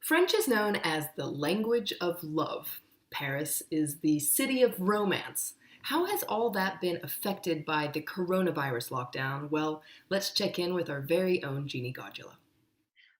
French is known as the language of love. Paris is the city of romance. How has all that been affected by the coronavirus lockdown? Well, let's check in with our very own Genie Godula.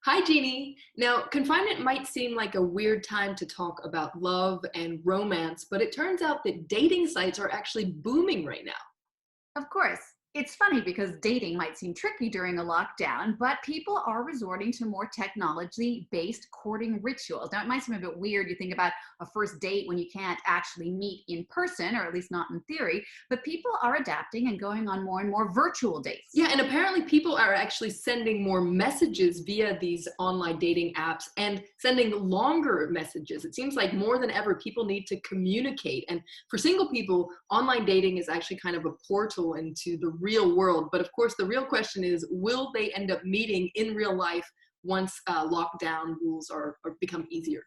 Hi, Jeannie. Now, confinement might seem like a weird time to talk about love and romance, but it turns out that dating sites are actually booming right now. Of course, it's funny because dating might seem tricky during a lockdown, but people are resorting to more technology based courting rituals. Now, it might seem a bit weird. You think about a first date when you can't actually meet in person, or at least not in theory, but people are adapting and going on more and more virtual dates. Yeah, and apparently people are actually sending more messages via these online dating apps and sending longer messages. It seems like more than ever, people need to communicate. And for single people, online dating is actually kind of a portal into the real world. But of course, the real question is, will they end up meeting in real life once lockdown rules are become easier?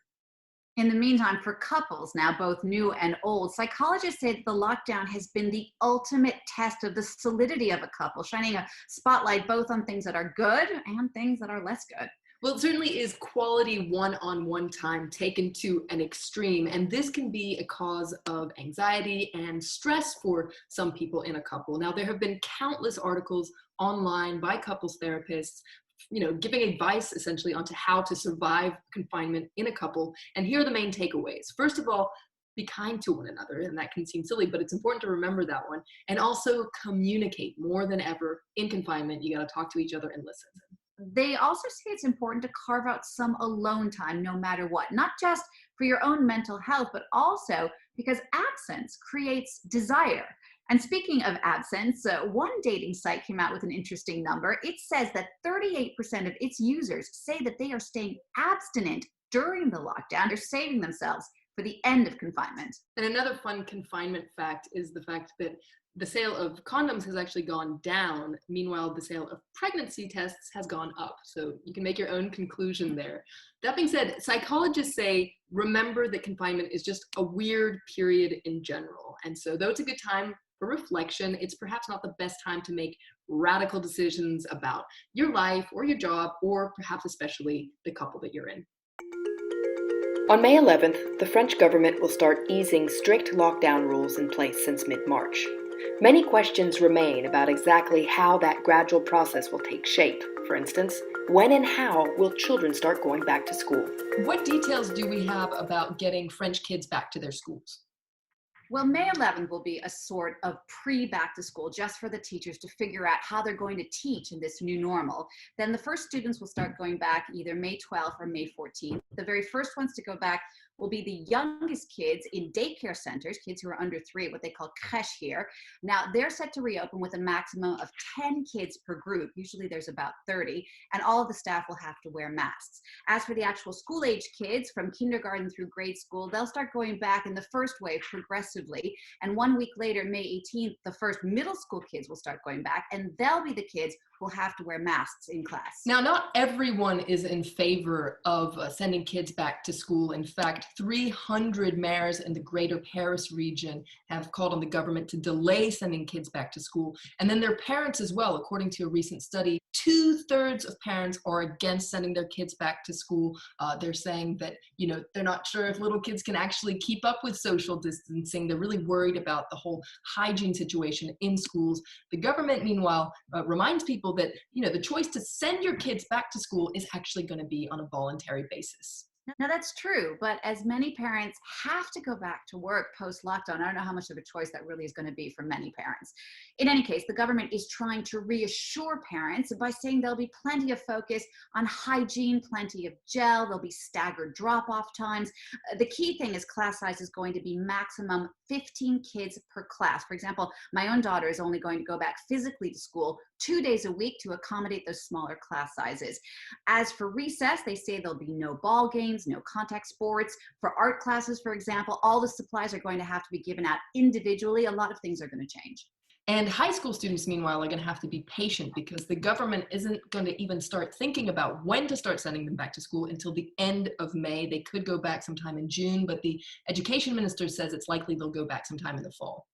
In the meantime, for couples, now both new and old, psychologists say that the lockdown has been the ultimate test of the solidity of a couple, shining a spotlight both on things that are good and things that are less good. Well, it certainly is quality one-on-one time taken to an extreme, and this can be a cause of anxiety and stress for some people in a couple. Now, there have been countless articles online by couples therapists, giving advice essentially onto how to survive confinement in a couple. And here are the main takeaways. First of all, be kind to one another, and that can seem silly, but it's important to remember that one. And also communicate more than ever in confinement. You got to talk to each other and listen. They also say it's important to carve out some alone time no matter what, not just for your own mental health, but also because absence creates desire. And speaking of absence, one dating site came out with an interesting number. It says that 38% of its users say that they are staying abstinent during the lockdown. They're saving themselves for the end of confinement. And another fun confinement fact is the fact that the sale of condoms has actually gone down. Meanwhile, the sale of pregnancy tests has gone up. So you can make your own conclusion there. That being said, psychologists say remember that confinement is just a weird period in general. And so, though it's a good time for reflection, it's perhaps not the best time to make radical decisions about your life or your job, or perhaps especially the couple that you're in. On May 11th, the French government will start easing strict lockdown rules in place since mid-March. Many questions remain about exactly how that gradual process will take shape. For instance, when and how will children start going back to school? What details do we have about getting French kids back to their schools? Well, May 11th will be a sort of pre-back to school just for the teachers to figure out how they're going to teach in this new normal. Then the first students will start going back either May 12th or May 14th. The very first ones to go back will be the youngest kids in daycare centers, kids who are under 3, what they call crèche here. Now, they're set to reopen with a maximum of 10 kids per group. Usually there's about 30, and all of the staff will have to wear masks. As for the actual school-age kids from kindergarten through grade school, they'll start going back in the first wave progressively, and 1 week later, May 18th, the first middle school kids will start going back, and they'll be the kids will have to wear masks in class. Now, not everyone is in favor of sending kids back to school. In fact, 300 mayors in the greater Paris region have called on the government to delay sending kids back to school. And then their parents as well. According to a recent study, 2/3 of parents are against sending their kids back to school. They're saying that, they're not sure if little kids can actually keep up with social distancing. They're really worried about the whole hygiene situation in schools. The government, meanwhile, reminds people that, the choice to send your kids back to school is actually going to be on a voluntary basis. Now, that's true, but as many parents have to go back to work post-lockdown, I don't know how much of a choice that really is going to be for many parents. In any case, the government is trying to reassure parents by saying there'll be plenty of focus on hygiene, plenty of gel, there'll be staggered drop-off times. The key thing is class size is going to be maximum 15 kids per class. For example, my own daughter is only going to go back physically to school 2 days a week to accommodate those smaller class sizes. As for recess, they say there'll be no ball games, no contact sports. For art classes, for example, all the supplies are going to have to be given out individually. A lot of things are going to change. And high school students, meanwhile, are going to have to be patient because the government isn't going to even start thinking about when to start sending them back to school until the end of May. They could go back sometime in June, but the education minister says it's likely they'll go back sometime in the fall.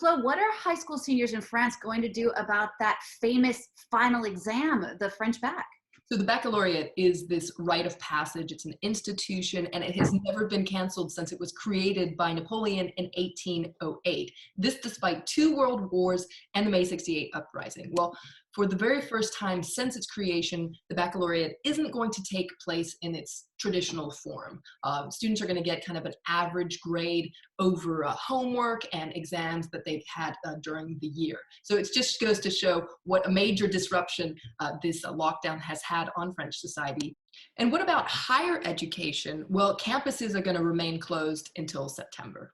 Flo, what are high school seniors in France going to do about that famous final exam, the French bac? So the baccalaureate is this rite of passage. It's an institution, and it has never been canceled since it was created by Napoleon in 1808. This despite 2 world wars and the May 68 uprising. Well, for the very first time since its creation, the baccalaureate isn't going to take place in its traditional form. Students are going to get kind of an average grade over homework and exams that they've had during the year. So it just goes to show what a major disruption this lockdown has had on French society. And what about higher education? Well, campuses are going to remain closed until September.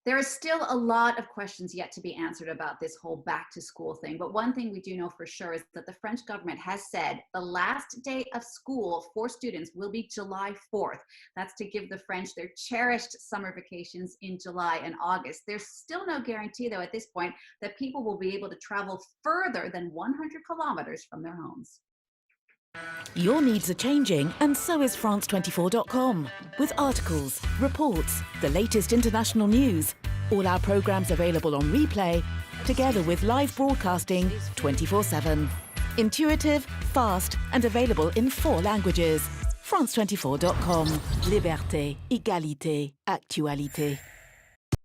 There is still a lot of questions yet to be answered about this whole back to school thing. But one thing we do know for sure is that the French government has said the last day of school for students will be July 4th. That's to give the French their cherished summer vacations in July and August. There's still no guarantee, though, at this point that people will be able to travel further than 100 kilometers from their homes. Your needs are changing, and so is France24.com. With articles, reports, the latest international news, all our programmes available on replay, together with live broadcasting 24/7. Intuitive, fast, and available in 4 languages. France24.com. Liberté, égalité, actualité.